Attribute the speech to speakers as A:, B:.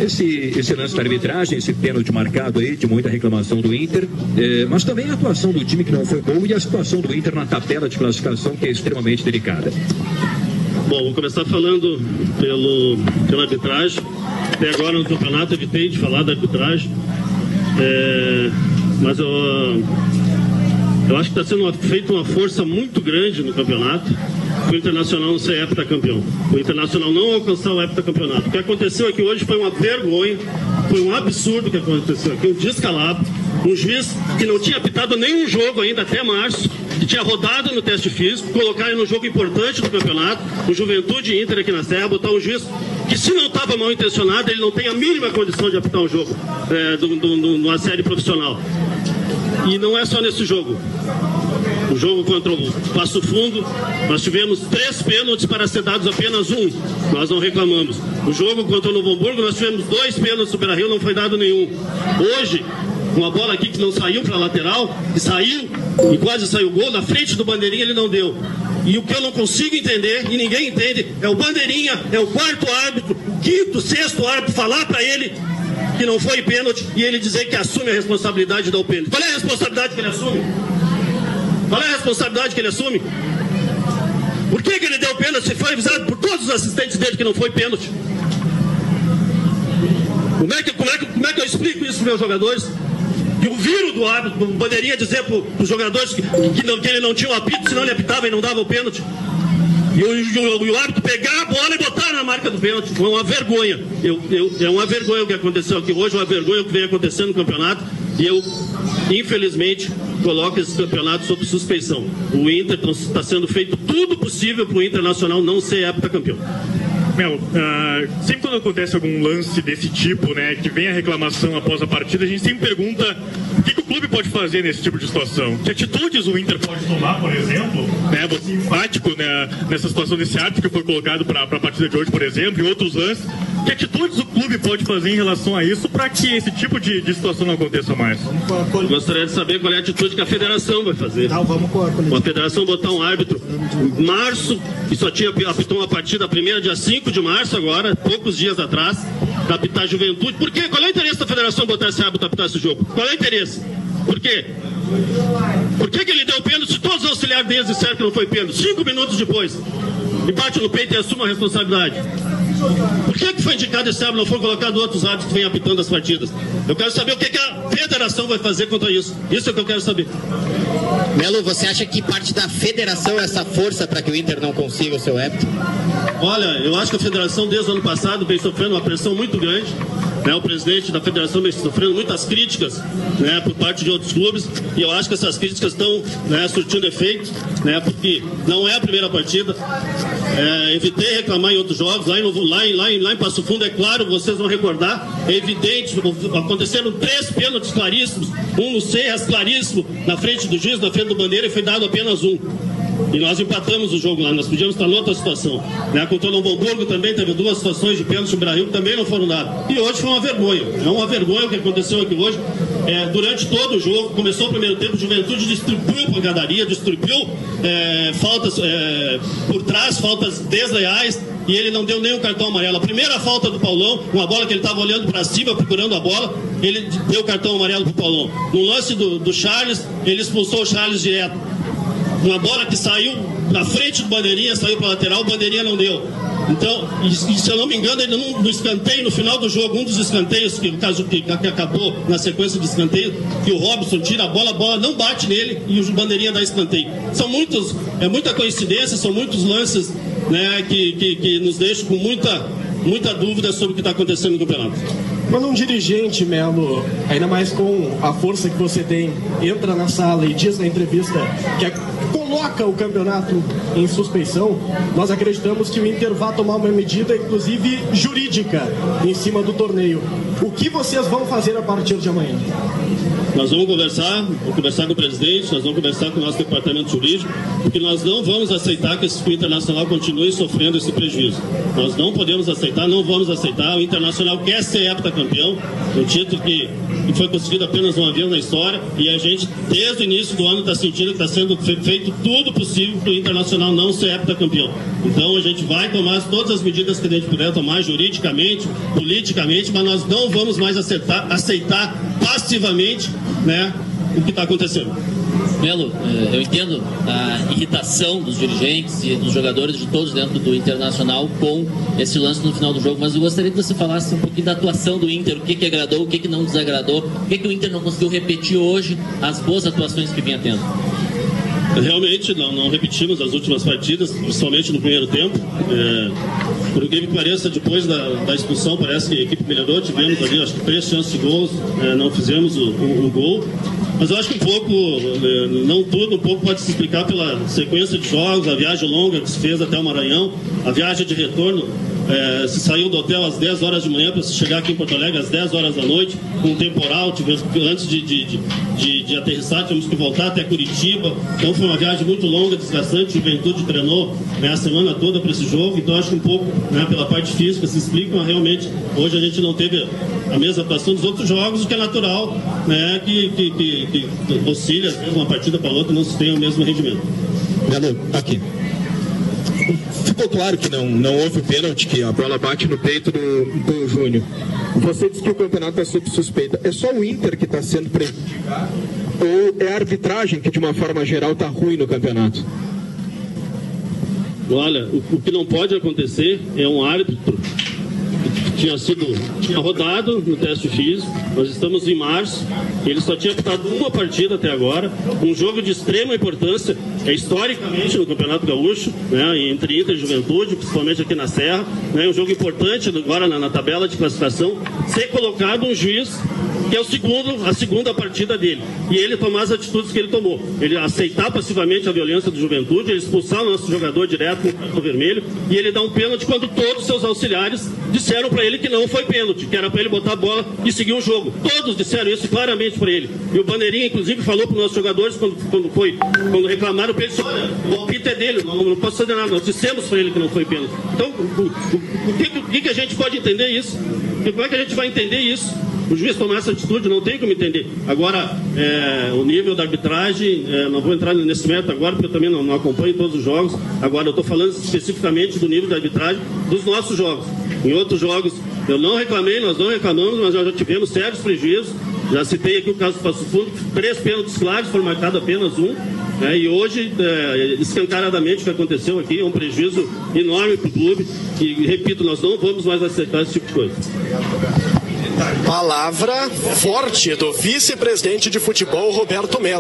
A: esse lance da arbitragem, esse pênalti marcado aí, de muita reclamação do Inter, mas também a atuação do time que não foi boa e a situação do Inter na tabela de classificação, que é extremamente delicada.
B: Bom, vou começar falando pela arbitragem. Até agora no campeonato evitei de falar da arbitragem, mas eu acho que está sendo feita uma força muito grande no campeonato para o Internacional não ser heptacampeão. O Internacional não alcançar o heptacampeonato. O que aconteceu aqui hoje foi uma vergonha, foi um absurdo o que aconteceu aqui, um descalabro. Um juiz que não tinha apitado nenhum jogo ainda até março, que tinha rodado no teste físico, colocar ele no jogo importante do campeonato, o Juventude Inter aqui na Serra, botar um juiz que, se não estava mal intencionado, ele não tem a mínima condição de apitar um jogo numa série profissional. E não é só nesse jogo. O jogo contra o Passo Fundo, nós tivemos 3 pênaltis para ser dados apenas 1. Nós não reclamamos. O jogo contra o Novo Hamburgo, nós tivemos 2 pênaltis no Beira-Rio, não foi dado nenhum. Hoje, uma bola aqui que não saiu para a lateral, que saiu e quase saiu o gol, na frente do Bandeirinha ele não deu. E o que eu não consigo entender, e ninguém entende, é o Bandeirinha, é o 4º árbitro, 5º, 6º árbitro falar para ele que não foi pênalti e ele dizer que assume a responsabilidade de dar o pênalti. Qual é a responsabilidade que ele assume? Qual é a responsabilidade que ele assume? Por que ele deu pênalti se foi avisado por todos os assistentes dele que não foi pênalti? Como é que eu explico isso para os meus jogadores? Que o viro do árbitro poderia dizer para os jogadores que ele não tinha o apito, senão ele apitava e não dava o pênalti. E o árbitro pegar a bola e botar na marca do pênalti. Foi uma vergonha. É uma vergonha o que aconteceu aqui hoje, uma vergonha o que vem acontecendo no campeonato. E eu, infelizmente, coloco esse campeonato sob suspeição. O Inter está sendo feito tudo possível para o Internacional não ser heptacampeão.
C: Melo, sempre quando acontece algum lance desse tipo, né, que vem a reclamação após a partida, a gente sempre pergunta o que o clube pode fazer nesse tipo de situação. Que atitudes o Inter pode tomar, por exemplo, né, você enfático, né, nessa situação desse árbitro que foi colocado para a partida de hoje, por exemplo, e outros lances. Que atitudes o clube pode fazer em relação a isso para que esse tipo de situação não aconteça mais?
B: Gostaria de saber qual é a atitude que a federação vai fazer. A federação botar um árbitro em março, que só tinha apitou uma partida, a primeira dia 5 de março agora, poucos dias atrás, para apitar a Juventude. Por quê? Qual é o interesse da federação botar esse árbitro para apitar esse jogo? Qual é o interesse? Por quê? Por que ele deu pênalti se todos os auxiliares deles disseram que não foi pênalti? 5 minutos depois. E bate no peito e assume a responsabilidade. Por que foi indicado esse árbitro, não foi colocado outros árbitros que vêm apitando as partidas? Eu quero saber o que a federação vai fazer contra isso. Isso é o que eu quero saber.
D: Melo, você acha que parte da federação é essa força para que o Inter não consiga o seu hepto?
B: Olha, eu acho que a federação desde o ano passado vem sofrendo uma pressão muito grande. Né, o presidente da federação vem sofrendo muitas críticas, né, por parte de outros clubes, e eu acho que essas críticas estão, né, surtindo efeito, né, porque não é a primeira partida. Evitei reclamar em outros jogos, lá em Passo Fundo, é claro, vocês vão recordar, é evidente, aconteceram 3 pênaltis claríssimos, um no Serras claríssimo, na frente do juiz, na frente do Bandeira, e foi dado apenas 1. E nós empatamos o jogo lá, nós podíamos estar em outra situação. Né? Contra o Novo Hamburgo também teve 2 situações de pênalti no Beira-Rio que também não foram dadas. E hoje foi uma vergonha. É uma vergonha o que aconteceu aqui hoje. Durante todo o jogo, começou o primeiro tempo, a Juventude distribuiu pancadaria, distribuiu faltas por trás, faltas desleais, e ele não deu nenhum cartão amarelo. A primeira falta do Paulão, uma bola que ele estava olhando para cima, procurando a bola, ele deu cartão amarelo para o Paulão. No lance do Charles, ele expulsou o Charles direto. Uma bola que saiu na frente do Bandeirinha, saiu para a lateral, o Bandeirinha não deu. Então, e se eu não me engano, ele no escanteio, no final do jogo, um dos escanteios, que acabou na sequência de escanteio, que o Robson tira a bola não bate nele e o Bandeirinha dá escanteio. São muita coincidência, são muitos lances, né, que nos deixam com muita dúvida sobre o que está acontecendo no campeonato.
E: Quando um dirigente, Melo, ainda mais com a força que você tem, entra na sala e diz na entrevista que coloca o campeonato em suspeição, nós acreditamos que o Inter vai tomar uma medida, inclusive jurídica, em cima do torneio. O que vocês vão fazer a partir de amanhã?
B: Nós vamos conversar com o presidente, nós vamos conversar com o nosso departamento jurídico, porque nós não vamos aceitar que o Internacional continue sofrendo esse prejuízo. Nós não podemos aceitar, não vamos aceitar. O Internacional quer ser heptacampeão. campeão, um título que foi conseguido apenas uma vez na história, e a gente, desde o início do ano, está sentindo que está sendo feito tudo possível para o Internacional não ser heptacampeão. Então a gente vai tomar todas as medidas que a gente puder tomar, juridicamente, politicamente, mas nós não vamos mais aceitar passivamente, né, o que está acontecendo.
F: Melo, eu entendo a irritação dos dirigentes e dos jogadores de todos dentro do Internacional com esse lance no final do jogo, mas eu gostaria que você falasse um pouquinho da atuação do Inter, o que agradou, o que não desagradou, o que o Inter não conseguiu repetir hoje, as boas atuações que vinha tendo.
B: Realmente não repetimos as últimas partidas, principalmente no primeiro tempo. Por que me pareça, depois da expulsão, parece que a equipe melhorou, tivemos ali acho que 3 chances de gols, não fizemos o gol. Mas eu acho que um pouco, não tudo, um pouco pode se explicar pela sequência de jogos, a viagem longa que se fez até o Maranhão, a viagem de retorno. Se saiu do hotel às 10 horas de manhã para se chegar aqui em Porto Alegre às 10 horas da noite, com um temporal, antes de aterrissar, tivemos que voltar até Curitiba. Então foi uma viagem muito longa, desgastante. O Juventude treinou, né, a semana toda para esse jogo, então acho que um pouco, né, pela parte física se explica, mas realmente hoje a gente não teve a mesma atuação dos outros jogos, o que é natural, né, que oscila de uma partida para outra, não se tem o mesmo rendimento.
G: Melo, aqui. Ficou claro que não houve o pênalti, que a bola bate no peito do Júnior. Você disse que o campeonato está sob suspeita. É só o Inter que está sendo prejudicado? Ou é a arbitragem que, de uma forma geral, está ruim no campeonato?
B: Olha, o que não pode acontecer é um árbitro tinha rodado no teste físico. Nós estamos em março, ele só tinha apitado uma partida até agora, um jogo de extrema importância, historicamente no Campeonato Gaúcho, né, entre Inter e Juventude, principalmente aqui na Serra, né, um jogo importante agora na tabela de classificação, ser colocado um juiz que é a segunda partida dele, e ele tomar as atitudes que ele tomou, ele aceitar passivamente a violência do Juventude, ele expulsar o nosso jogador direto no cartão vermelho, e ele dar um pênalti quando todos os seus auxiliares disseram para ele que não foi pênalti, que era para ele botar a bola e seguir o jogo. Todos disseram isso claramente para ele. E o Bandeirinha, inclusive, falou para os nossos jogadores quando reclamaram para ele, olha, o apito é dele, não posso fazer nada. Nós dissemos para ele que não foi pênalti. Então, o que a gente pode entender isso? Como é que a gente vai entender isso? O juiz tomar essa atitude, não tem como entender. Agora, o nível da arbitragem, não vou entrar nesse método agora, porque eu também não acompanho todos os jogos. Agora, eu estou falando especificamente do nível da arbitragem dos nossos jogos. Em outros jogos, eu não reclamei, nós não reclamamos, mas nós já tivemos sérios prejuízos. Já citei aqui o caso do Passo Fundo, 3 pênaltis claros, foram marcados apenas 1. E hoje, escancaradamente, o que aconteceu aqui é um prejuízo enorme para o clube. E, repito, nós não vamos mais aceitar esse tipo de coisa.
H: Palavra forte do vice-presidente de futebol, Roberto Melo.